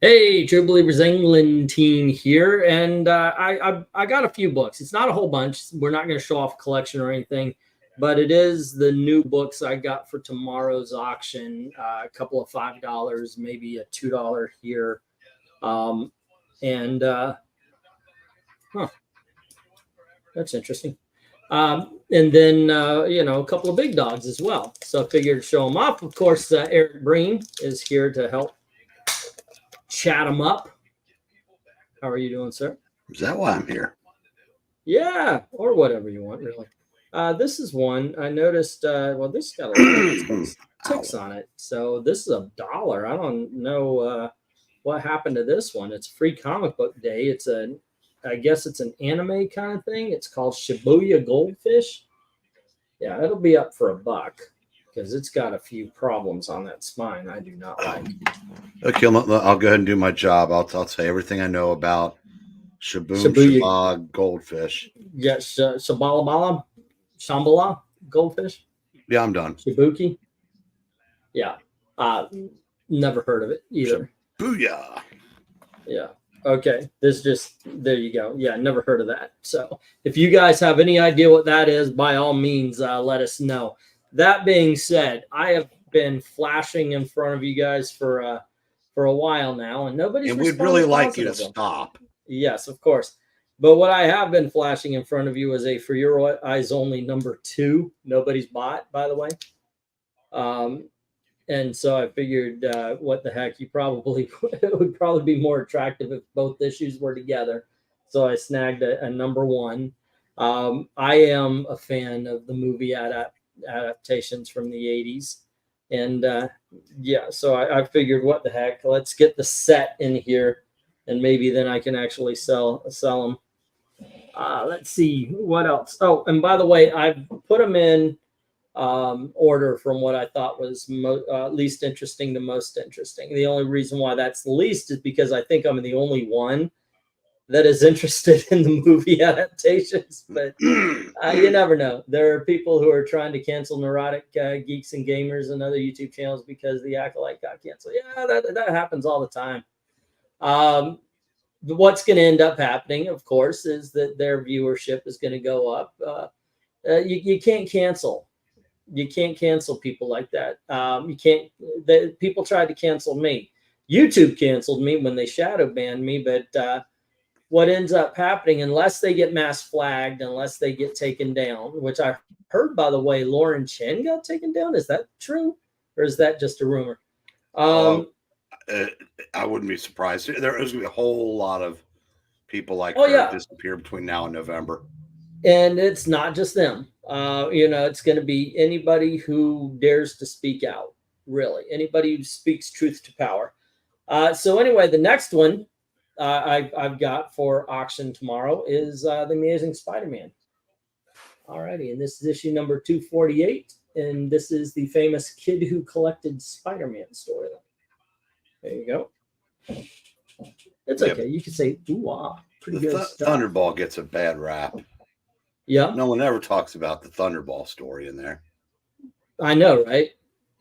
Hey, True Believers England team here, and I got a few books. It's not a whole bunch. We're not going to show off a collection or anything, but it is the new books I got for tomorrow's auction. A couple of $5, maybe a $2 here, um, and huh, that's interesting. And then a couple of big dogs as well. So I figured to show them off. Of course, Eric Breen is here to help chat them up. How are you doing, sir? Is that why I'm here? Yeah, or whatever you want, really. This is one I noticed. Well, this got a lot of ticks on it, so this is $1. I don't know what happened to this one. It's free comic book day. I guess it's an anime kind of thing. It's called Shibuya Goldfish. Yeah, it'll be up for $1 because it's got a few problems on that spine I do not like. Okay, I'll go ahead and do my job. I'll say everything I know about Shibuya goldfish. Yes, Shambhala goldfish. Yeah, I'm done. Shibuki. Yeah. Never heard of it either. Shibuya. Yeah. Okay. There you go. Yeah, never heard of that. So if you guys have any idea what that is, by all means, let us know. That being said, I have been flashing in front of you guys for a while now, and nobody's. And we'd really like you to stop. Yes, of course. But what I have been flashing in front of you is a For Your Eyes Only #2. Nobody's bought, by the way. And so I figured, what the heck, it would probably be more attractive if both issues were together. So I snagged a #1. I am a fan of the movie adaptations from the 80s. And so I figured, what the heck, let's get the set in here, and maybe then I can actually sell them. Let's see what else. Oh, and by the way, I've put them in order from what I thought was least interesting to most interesting. The only reason why that's the least is because I think I'm the only one that is interested in the movie adaptations. But you never know. There are people who are trying to cancel Neurotic Geeks and Gamers and other YouTube channels because the Acolyte got canceled. Yeah, that happens all the time. What's going to end up happening, of course, is that their viewership is going to go up. You can't cancel. You can't cancel people like that. You can't. People tried to cancel me. YouTube canceled me when they shadow banned me. But what ends up happening, unless they get mass flagged, unless they get taken down, which I heard, by the way, Lauren Chen got taken down. Is that true, or is that just a rumor? I wouldn't be surprised. There's going to be a whole lot of people like her disappear between now and November. And it's not just them. It's going to be anybody who dares to speak out, really. Anybody who speaks truth to power. So anyway, the next one I've got for auction tomorrow is The Amazing Spider-Man. Alrighty, and this is issue number 248. And this is the famous Kid Who Collected Spider-Man storyline. There you go. It's okay. You can say, ooh-ah. Pretty good stuff. Thunderball gets a bad rap. Yeah. No one ever talks about the Thunderball story in there. I know, right?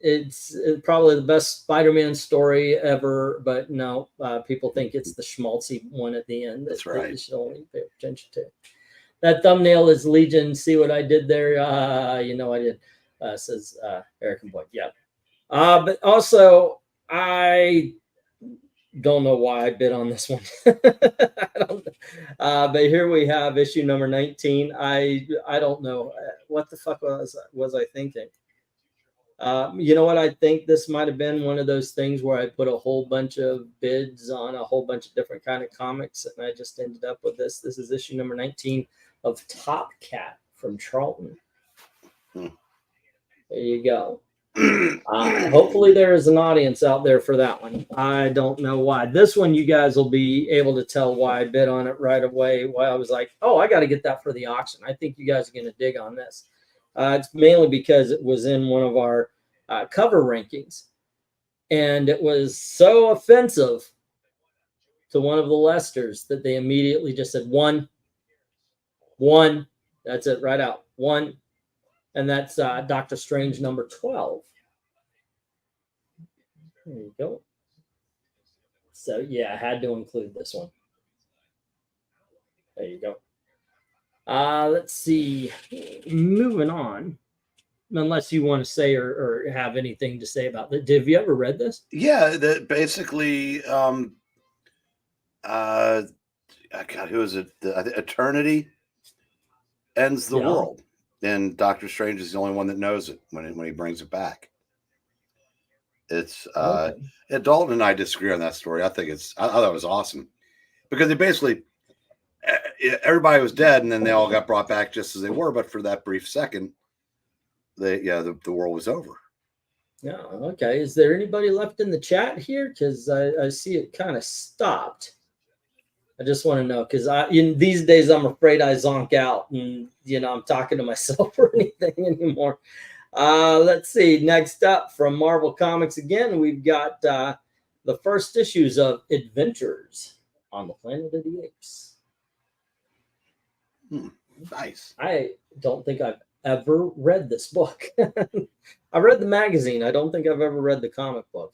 It's probably the best Spider-Man story ever, but no, people think it's the schmaltzy one at the end. That's right. You should only pay attention to. That thumbnail is Legion. See what I did there? I did. Says Eric and Boyd. Yeah. But also, I don't know why I bid on this one. But here we have issue number 19. I don't know what the fuck was I thinking. You know what? I think this might have been one of those things where I put a whole bunch of bids on a whole bunch of different kind of comics, and I just ended up with this. This is issue number 19 of Top Cat from Charlton. There you go. Hopefully there is an audience out there for that one. I don't know why. This one, you guys will be able to tell why I bid on it right away. Why I was like, oh, I got to get that for the auction. I think you guys are going to dig on this. It's mainly because it was in one of our cover rankings, and it was so offensive to one of the Lesters that they immediately just said one. That's it, right out. One. And that's Doctor Strange #12. There you go. So yeah, I had to include this one. There you go. Let's see. Moving on. Unless you want to say or have anything to say about that. Have you ever read this? Yeah, that basically God, who is it? Eternity ends the Yeah. world. And Doctor Strange is the only one that knows it when he brings it back. It's Okay. Dalton and I disagree on that story. I thought it was awesome because it basically everybody was dead and then they all got brought back just as they were, but for that brief second, the world was over. Yeah. Okay. Is there anybody left in the chat here? Because I see it kind of stopped. I just want to know because in these days I'm afraid I zonk out and I'm talking to myself or anything anymore. Let's see. Next up from Marvel Comics again, we've got the first issues of Adventures on the Planet of the Apes. Nice. I don't think I've ever read this book. I read the magazine. I don't think I've ever read the comic book.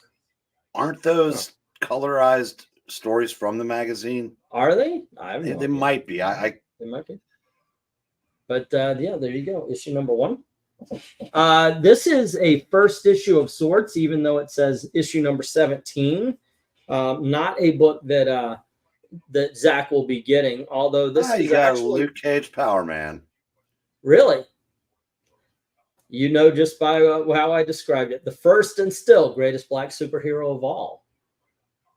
Aren't those colorized stories from the magazine? Are they? They might be. They might be. But yeah, there you go. Issue number 1. This is a first issue of sorts, even though it says issue number 17. Not a book that Zach will be getting, although this is actually Luke Cage Power Man. Really? Just by how I described it, the first and still greatest black superhero of all,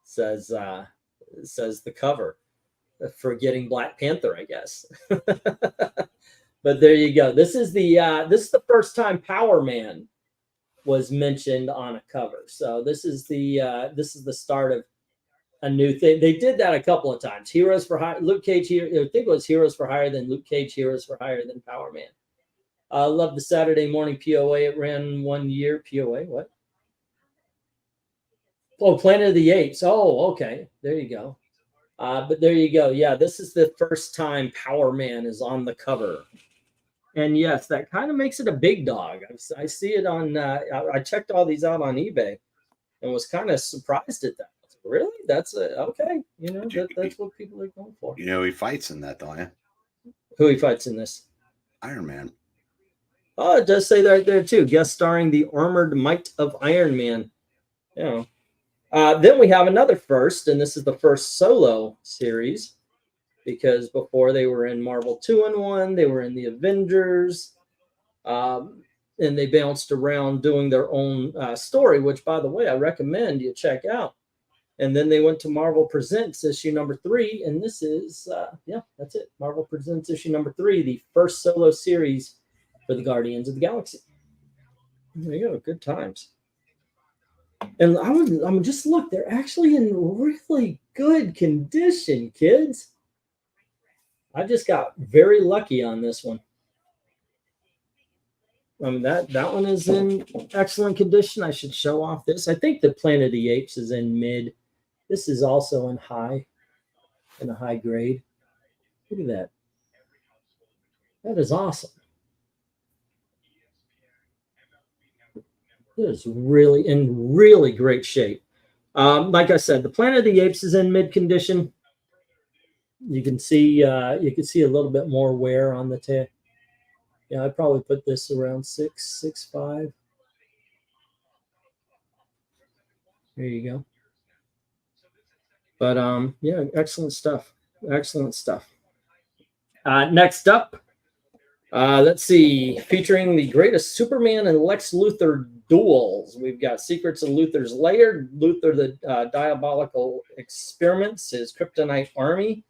says the cover. Forgetting Black Panther, I guess. But there you go. This is the first time Power Man was mentioned on a cover. So this is the start of a new thing. They did that a couple of times. Heroes for Hire, Luke Cage. I think it was Heroes for Hire, then Luke Cage, Heroes for Hire, then Power Man. I love the Saturday morning POA. It ran 1 year. POA, what? Oh, Planet of the Apes. Oh, okay. There you go. But there you go. Yeah, this is the first time Power Man is on the cover. And yes, that kind of makes it a big dog. I see it on, I checked all these out on eBay and was kind of surprised at that. Really? That's okay. That's what people are going for. He fights in that, don't you? Who he fights in this? Iron Man. Oh, it does say that right there too. Guest starring the armored might of Iron Man. Yeah. Then we have another first, and this is the first solo series, because before they were in Marvel 2-in-1, they were in the Avengers, and they bounced around doing their own story, which, by the way, I recommend you check out. And then they went to Marvel Presents issue number 3, and this is, that's it. Marvel Presents issue number 3, the first solo series for the Guardians of the Galaxy. There you go. Good times. And I'm just look, they're actually in really good condition, kids. I just got very lucky on this one. That one is in excellent condition. I should show off this. I think the Planet of the Apes is in mid. This is also in a high grade. Look at that. That is awesome. It is really in really great shape. Like I said, the Planet of the Apes is in mid condition. You can see a little bit more wear on the tail. Yeah, I'd probably put this around 6.5. There you go. But yeah, excellent stuff. Excellent stuff. Next up, let's see, featuring the greatest Superman and Lex Luthor duels. We've got Secrets of Luthor's Lair, Luthor the Diabolical Experiments, his Kryptonite Army,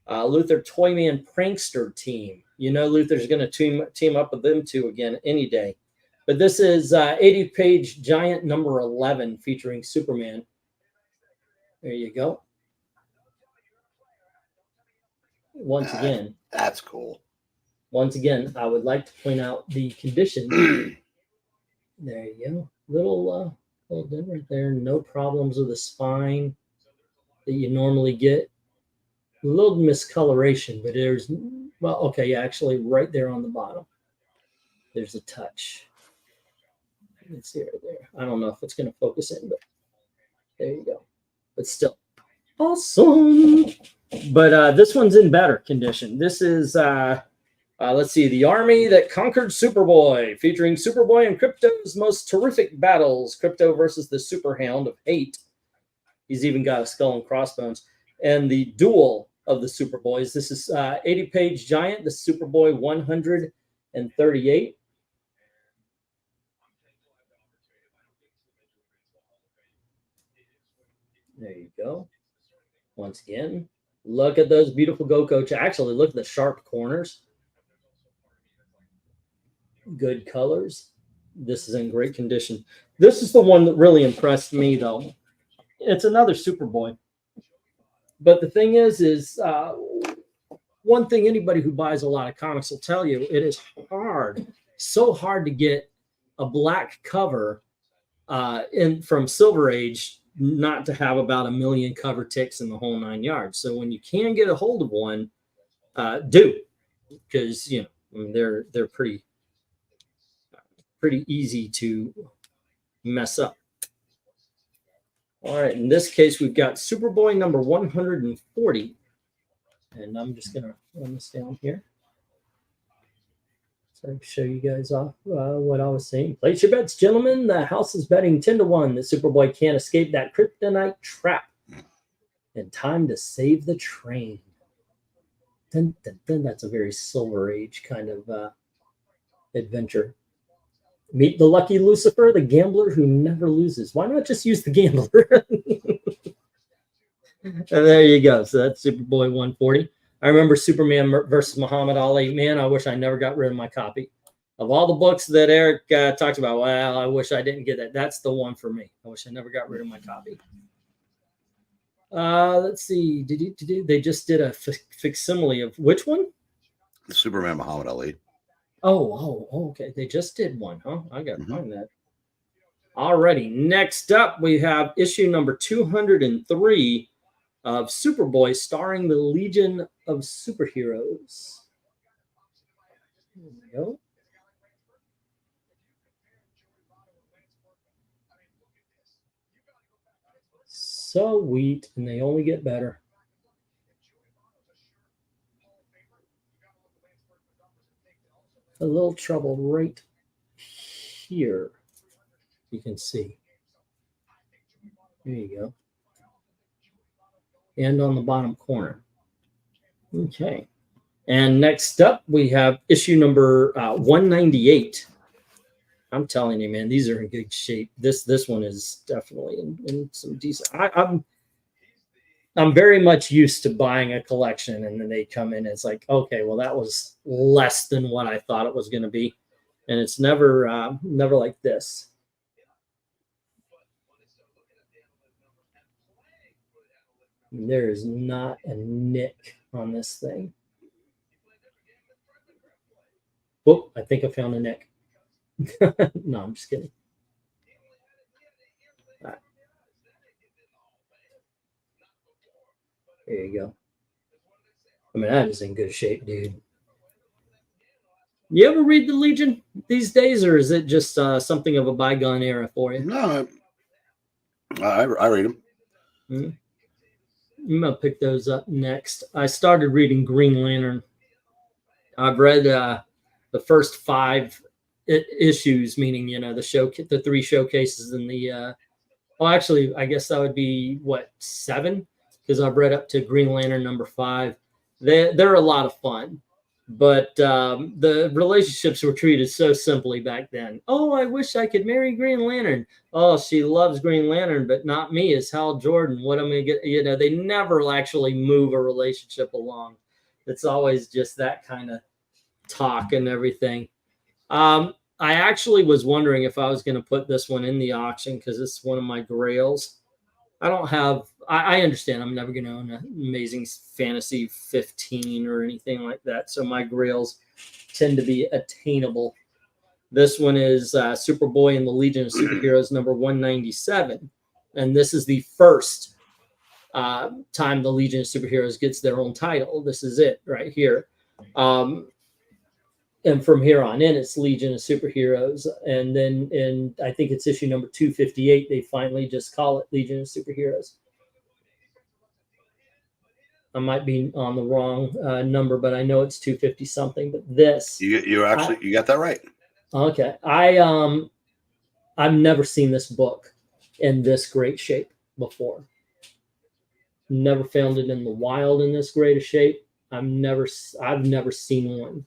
Luthor Toyman Prankster Team. Luthor's going to team up with them two again any day. But this is 80-page giant number 11 featuring Superman. There you go. Once again. That's cool. Once again, I would like to point out the condition. There you go. Little different there. No problems with the spine that you normally get. A little miscoloration, but actually right there on the bottom. There's a touch. You can see right there. I don't know if it's going to focus in, but there you go. but still awesome. But this one's in better condition. This is let's see, The Army That Conquered Superboy, featuring Superboy and Crypto's most terrific battles. Crypto versus the Superhound of Hate. He's even got a skull and crossbones. And the duel of the Superboys. This is 80-page giant, the Superboy 138. There you go. Once again, look at those beautiful Go Coach. Actually, look at the sharp corners. Good colors. This is in great condition. This is the one that really impressed me, though. It's another Superboy. But the thing is one thing anybody who buys a lot of comics will tell you, it is hard, so hard to get a black cover from Silver Age not to have about 1 million cover ticks in the whole 9 yards. So when you can get a hold of one, do, because I mean, they're pretty easy to mess up. All right, in this case, we've got Superboy number 140. And I'm just going to run this down here. So I can show you guys off what I was saying. Place your bets, gentlemen. The house is betting 10-1 that Superboy can't escape that kryptonite trap. And time to save the train. Dun, dun, dun. That's a very Silver Age kind of adventure. Meet the lucky Lucifer, the gambler who never loses. Why not just use the gambler? And there you go. So that's Superboy 140. I remember Superman versus Muhammad Ali. Man, I wish I never got rid of my copy. Of all the books that Eric talks about, well, I wish I didn't get that. That's the one for me. I wish I never got rid of my copy. Let's see. They just did a facsimile of which one? Superman Muhammad Ali. Oh, okay. They just did one, huh? I got to find that. Alrighty. Next up, we have issue number 203 of Superboy, starring the Legion of Superheroes. There we go. Sweet, and they only get better. A little trouble right here. You can see. There you go. And on the bottom corner. Okay. And next up, we have issue number 198. I'm telling you, man, these are in good shape. This one is definitely in some decent. I'm very much used to buying a collection, and then they come in and it's like, okay, well, that was less than what I thought it was going to be, and it's never like this. There is not a nick on this thing. Oh, I think I found a nick. No, I'm just kidding. All right. There you go. I mean, that is in good shape, dude. You ever read the Legion these days, or is it just something of a bygone era for you? No, I read them. Mm-hmm. I'm going to pick those up next. I started reading Green Lantern. I've read the first 5 issues, meaning, the 3 showcases and the, actually, I guess that would be, 7? Because I've read up to Green Lantern number 5. They're a lot of fun. But the relationships were treated so simply back then. Oh, I wish I could marry Green Lantern. Oh, she loves Green Lantern, but not me as Hal Jordan. What am I going to get? They never actually move a relationship along. It's always just that kind of talk and everything. I actually was wondering if I was going to put this one in the auction because it's one of my grails. I understand I'm never going to own an Amazing Fantasy 15 or anything like that. So my grails tend to be attainable. This one is Superboy and the Legion of Superheroes number 197. And this is the first time the Legion of Superheroes gets their own title. This is it right here. And from here on in, it's Legion of Superheroes. And then I think it's issue number 258, they finally just call it Legion of Superheroes. I might be on the wrong number, but I know it's 250 something. But this, You actually you got that right. okay, I've never seen this book in this great shape before. Never found it in the wild in this great a shape. I've never seen one.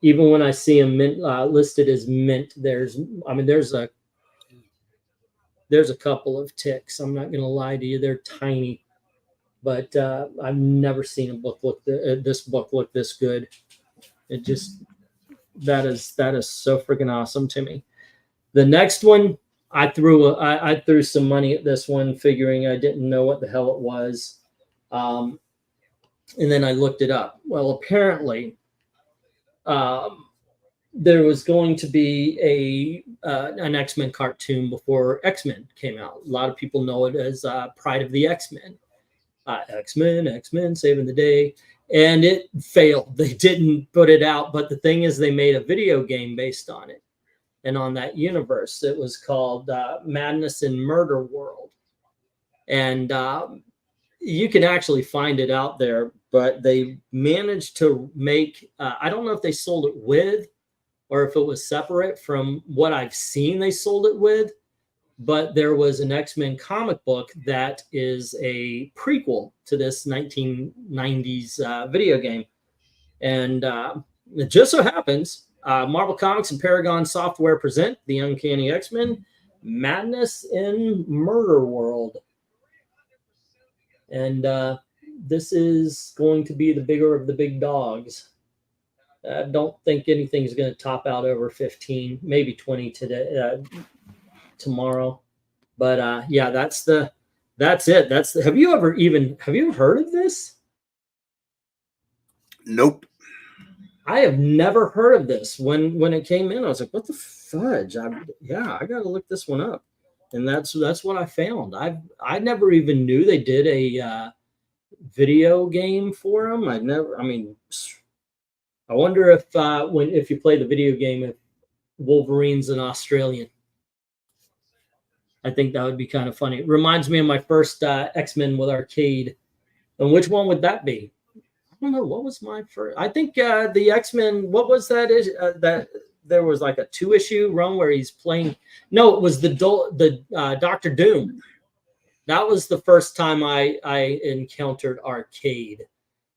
Even when I see them listed as mint, there's a couple of ticks. I'm not going to lie to you; they're tiny, but I've never seen a book look this book look this good. It just that is so freaking awesome to me. The next one, I threw some money at this one, figuring I didn't know what the hell it was, um, and then I looked it up. Well, apparently, um, there was going to be an X-Men cartoon before X-Men came out. A lot of people know it as Pride of the X-Men. X-Men saving the day. And it failed. They didn't put it out. But the thing is, they made a video game based on it and on that universe. It was called Madness in Murder World. And you can actually find it out there. But they managed to make, I don't know if they sold it with or if it was separate from what I've seen they sold it with. But there was an X-Men comic book that is a prequel to this 1990s video game. And it just so happens Marvel Comics and Paragon Software present the Uncanny X-Men Madness in Murder World. And this is going to be the bigger of the big dogs. I don't think anything's going to top out over 15, maybe 20 today. Tomorrow, but yeah, that's it. Have you ever heard of this? Nope. I have never heard of this. When it came in, I was like, what the fudge? I gotta look this one up. And that's what I found. I never even knew they did a video game for them. I wonder if you play the video game, if Wolverine's an Australian. I think that would be kind of funny. It reminds me of my first X-Men with arcade. And which one would that be? I don't know. What was my first? I think the X-Men, what was that? That there was like a 2-issue run where he's playing. No, it was the Doctor Doom. That was the first time I encountered arcade,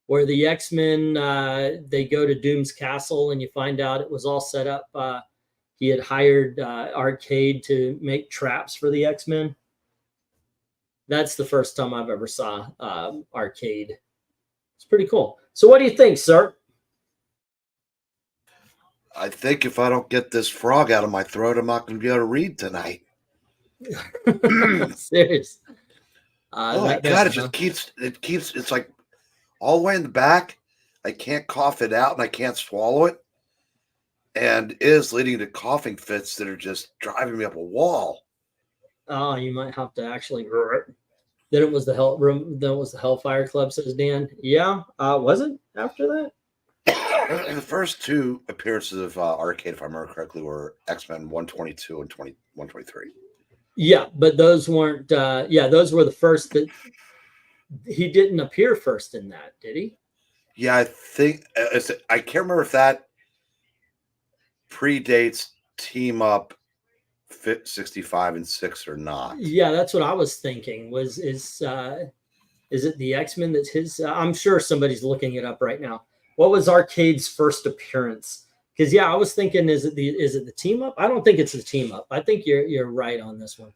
where the X-Men, they go to Doom's castle and you find out it was all set up. He had hired Arcade to make traps for the X-Men. That's the first time I've ever saw Arcade. It's pretty cool. So what do you think, sir? I think if I don't get this frog out of my throat, I'm not going to be able to read tonight. Serious. Oh my God, it keeps, it's like all the way in the back. I can't cough it out and I can't swallow it. And is leading to coughing fits that are just driving me up a wall. Oh, you might have to actually. Then it was the Hellfire Club, says Dan. Yeah, was it after that? The first 2 appearances of Arcade, if I remember correctly, were X-Men 122 and 123. Yeah, but those weren't. Those were the first that he didn't appear first in that, did he? Yeah, I think I can't remember if that predates Team Up 65 and 6 or not. Yeah, that's what I was thinking. Is it the X-Men that's his? I'm sure somebody's looking it up right now. What was Arcade's first appearance? Because I was thinking, is it the Team Up? I don't think it's the Team Up. I think you're right on this one.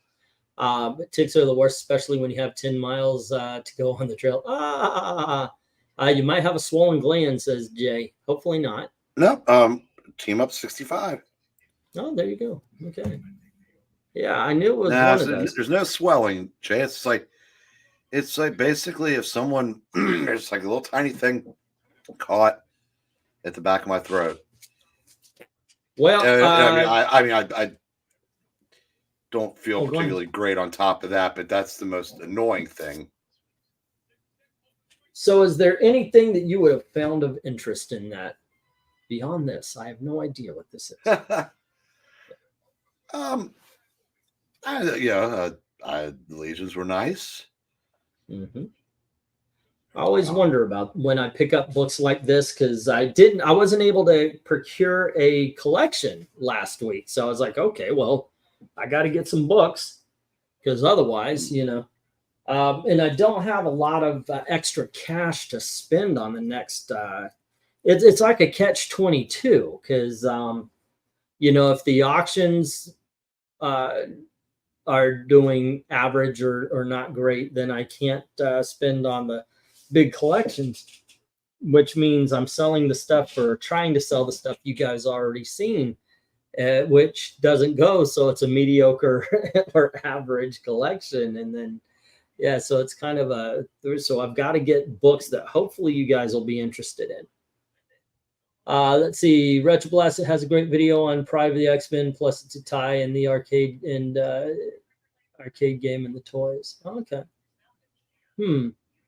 But ticks are the worst, especially when you have 10 miles to go on the trail. You might have a swollen gland, says Jay. Hopefully not. No, Team Up 65. Oh, there you go. Okay. Yeah, I knew it was one of those. There's no swelling, Jay. It's like basically if someone there's like a little tiny thing caught at the back of my throat. Well, I don't feel particularly great on top of that, but that's the most annoying thing. So, is there anything that you would have found of interest in that? Beyond this, I have no idea what this is. The Legions were nice. Mm-hmm. I always Wow. wonder about when I pick up books like this because I wasn't able to procure a collection last week. So I was like, okay, well, I got to get some books because otherwise, and I don't have a lot of extra cash to spend on the next. It's like a catch 22 because, if the auctions uh, are doing average or not great, then I can't spend on the big collections, which means I'm selling the stuff or trying to sell the stuff you guys already seen, which doesn't go. So it's a mediocre or average collection. And then, yeah, so it's kind of so I've got to get books that hopefully you guys will be interested in. Let's see. Retro Blast has a great video on Pride of the X-Men, plus it's a tie in the arcade and arcade game and the toys. Okay.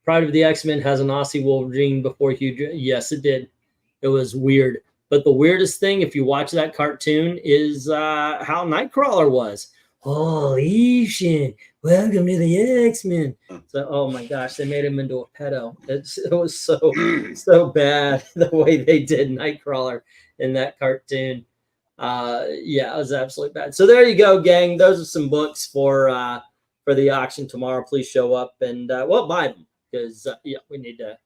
Pride of the X-Men has an Aussie Wolverine before Hugh. Yes, it did. It was weird. But the weirdest thing, if you watch that cartoon, is how Nightcrawler was. Oh, Ishin, welcome to the X-Men. So, oh my gosh, they made him into a pedo. It was so bad the way they did Nightcrawler in that cartoon. Yeah, it was absolutely bad. So there you go, gang. Those are some books for the auction tomorrow. Please show up and buy them because we need to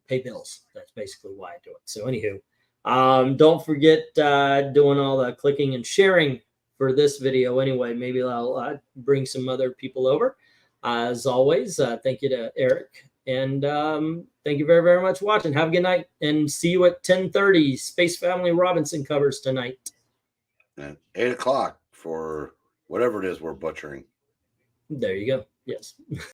pay bills. That's basically why I do it. So anywho, don't forget doing all the clicking and sharing for this video. Anyway, maybe I'll bring some other people over. As always, thank you to Eric. And thank you very, very much for watching. Have a good night and see you at 10:30. Space Family Robinson covers tonight. And 8 o'clock for whatever it is we're butchering. There you go. Yes.